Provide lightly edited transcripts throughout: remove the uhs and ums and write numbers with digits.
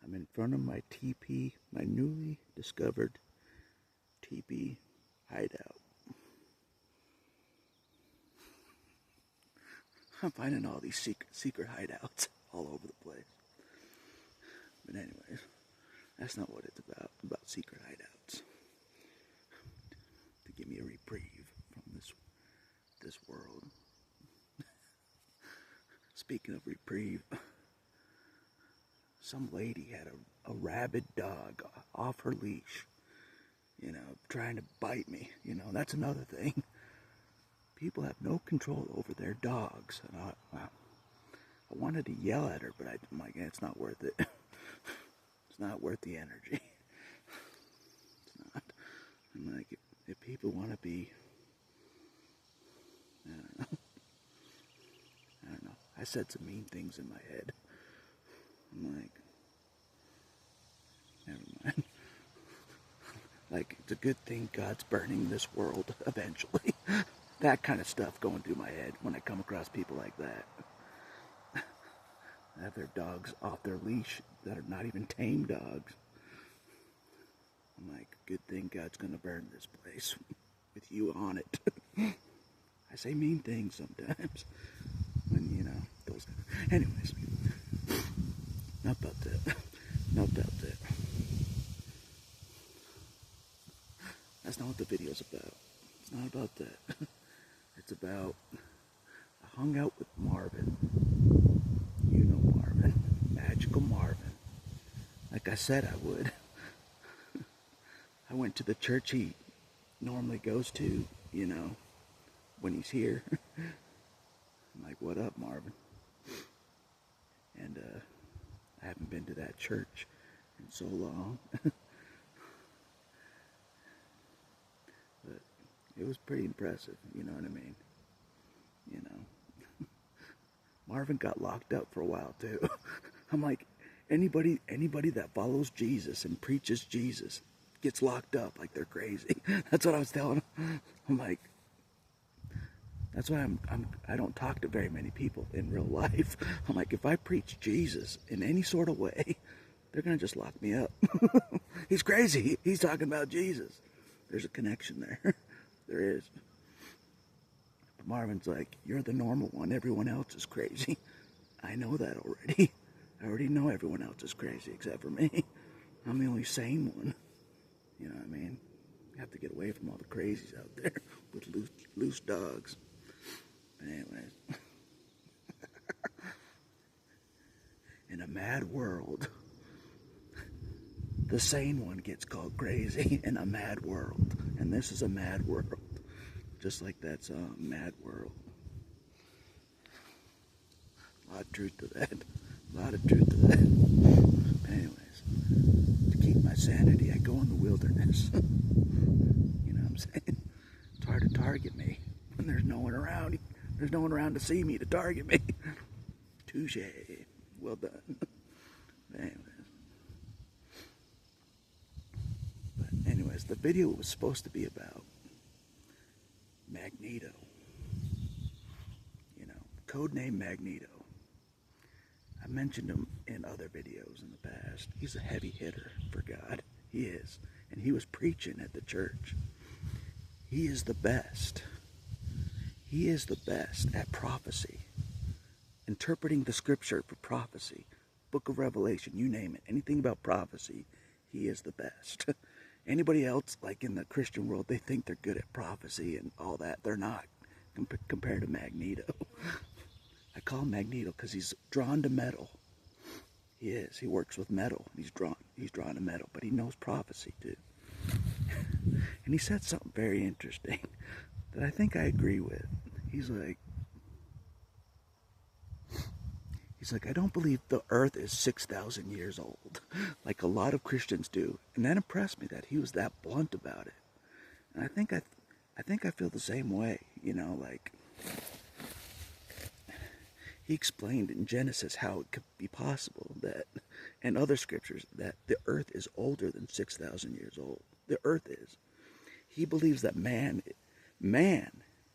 I'm in front of my teepee, my newly discovered teepee hideout. I'm finding all these secret hideouts all over the place. But anyways, that's not what it's about secret hideouts. To give me a reprieve from this world. Speaking of reprieve, some lady had a rabid dog off her leash, trying to bite me. That's another thing. People have no control over their dogs. And I wanted to yell at her, but I'm like, it's not worth it. It's not worth the energy. It's not. I'm like, if people want to be, I don't know. I said some mean things in my head. I'm like, never mind. Like, it's a good thing God's burning this world eventually. That kind of stuff going through my head when I come across people like that. Have their dogs off their leash that are not even tame dogs. I'm like, good thing God's gonna burn this place with you on it. I say mean things sometimes when those. Anyways, not about that. Not about that. That's not what the video's about. It's not about that. It's about I hung out with Marvin. You know Marvin. Magical Marvin. Like I said I would. I went to the church he normally goes to, when he's here. I'm like, what up, Marvin? And I haven't been to that church in so long. But it was pretty impressive, you know what I mean? Marvin got locked up for a while too. I'm like, anybody that follows Jesus and preaches Jesus gets locked up like they're crazy. That's what I was telling him. I'm like, that's why I don't talk to very many people in real life. I'm like, if I preach Jesus in any sort of way, they're gonna just lock me up. He's crazy. He's talking about Jesus. There's a connection there. There is. But Marvin's like, you're the normal one. Everyone else is crazy. I know that already. I already know everyone else is crazy except for me. I'm the only sane one. You know what I mean? You have to get away from all the crazies out there with loose dogs. But anyways. In a mad world, the sane one gets called crazy in a mad world. And this is a mad world. Just like that song, Mad World. A lot of truth to that. A lot of truth to that. Anyways, to keep my sanity, I go in the wilderness. You know what I'm saying? It's hard to target me when there's no one around. There's no one around to see me to target me. Touche. Well done. Anyways, the video was supposed to be about Magneto. Codename Magneto. I mentioned him in other videos in the past. He's a heavy hitter for God. He is. And he was preaching at the church. He is the best. He is the best at prophecy. Interpreting the scripture for prophecy. Book of Revelation, you name it. Anything about prophecy, he is the best. Anybody else, like in the Christian world, they think they're good at prophecy and all that. They're not, compared to Magneto. I call him Magneto because he's drawn to metal. He is. He works with metal. He's drawn to metal, but he knows prophecy too. And he said something very interesting that I think I agree with. He's like, I don't believe the earth is 6,000 years old, like a lot of Christians do. And that impressed me that he was that blunt about it. And I think I feel the same way, like he explained in Genesis how it could be possible that, and other scriptures, that the earth is older than 6,000 years old. The earth is. He believes that man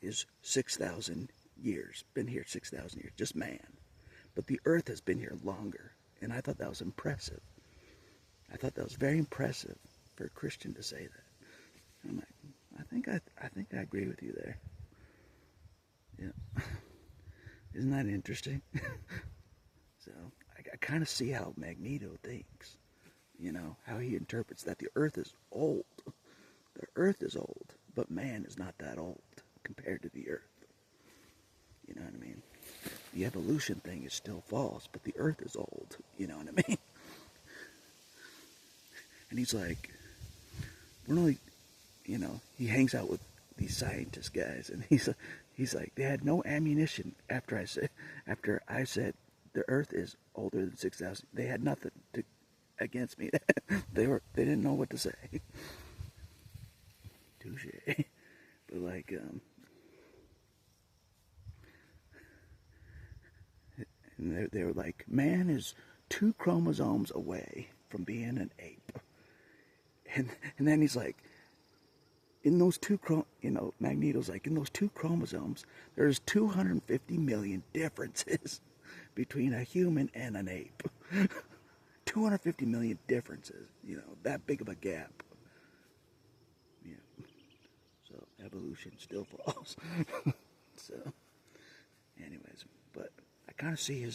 is 6,000 years, been here 6,000 years, just man. But the earth has been here longer, and I thought that was impressive. I thought that was very impressive for a Christian to say that. I'm like, I think I agree with you there. Yeah. Isn't that interesting? So I kind of see how Magneto thinks. You know, how he interprets that the earth is old. The earth is old, but man is not that old compared to the earth. You know what I mean? The evolution thing is still false, but the earth is old. You know what I mean? And he's like, we're only, you know, he hangs out with these scientist guys, and he's like, they had no ammunition after I said the earth is older than 6,000. They had nothing against me. They didn't know what to say. Touche. But like, and they were like, man is 2 chromosomes away from being an ape. And then he's like, in those Magneto's like, in those 2 chromosomes, there's 250 million differences between a human and an ape. 250 million differences, you know, that big of a gap. Yeah. So evolution still falls. So, anyways, but I kind of see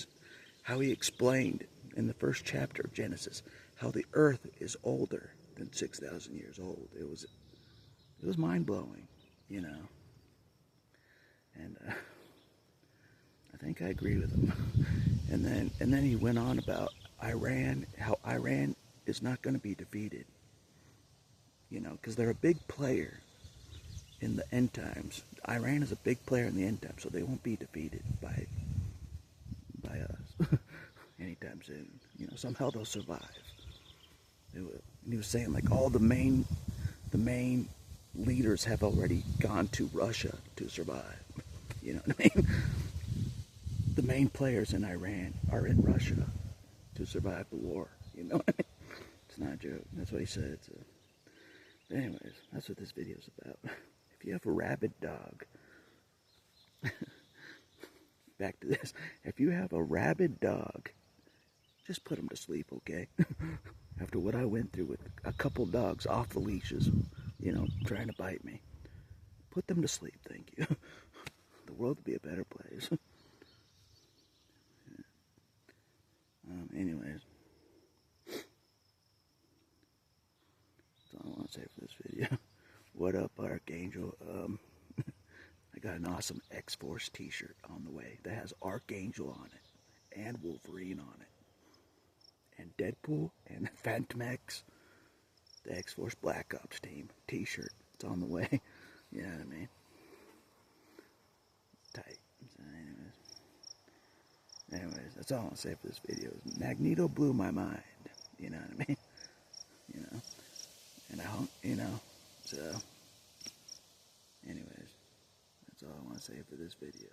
how he explained in the first chapter of Genesis how the earth is older than 6,000 years old. It was mind blowing, you know. And I think I agree with him. And then he went on about Iran, how Iran is not going to be defeated, you know, because they're a big player in the end times. Iran is a big player in the end times, so they won't be defeated by us anytime soon. You know, somehow they'll survive. And he was saying like all the main leaders have already gone to Russia to survive. You know what I mean? The main players in Iran are in Russia to survive the war. You know what I mean? It's not a joke. That's what he said. So. But anyways, that's what this video is about. If you have a rabid dog, back to this. If you have a rabid dog, just put him to sleep, okay? After what I went through with a couple dogs off the leashes, you know, trying to bite me. Put them to sleep, thank you. The world would be a better place. Anyways. That's all I want to say for this video. What up, Archangel? I got an awesome X-Force t-shirt on the way that has Archangel on it and Wolverine on it and Deadpool and Phantom X, the X-Force Black Ops team t-shirt. It's on the way. You know what I mean? Tight. So anyways, that's all I want to say for this video. Magneto blew my mind. You know what I mean? You know, and I hope, you know, so anyways, that's all I want to say for this video.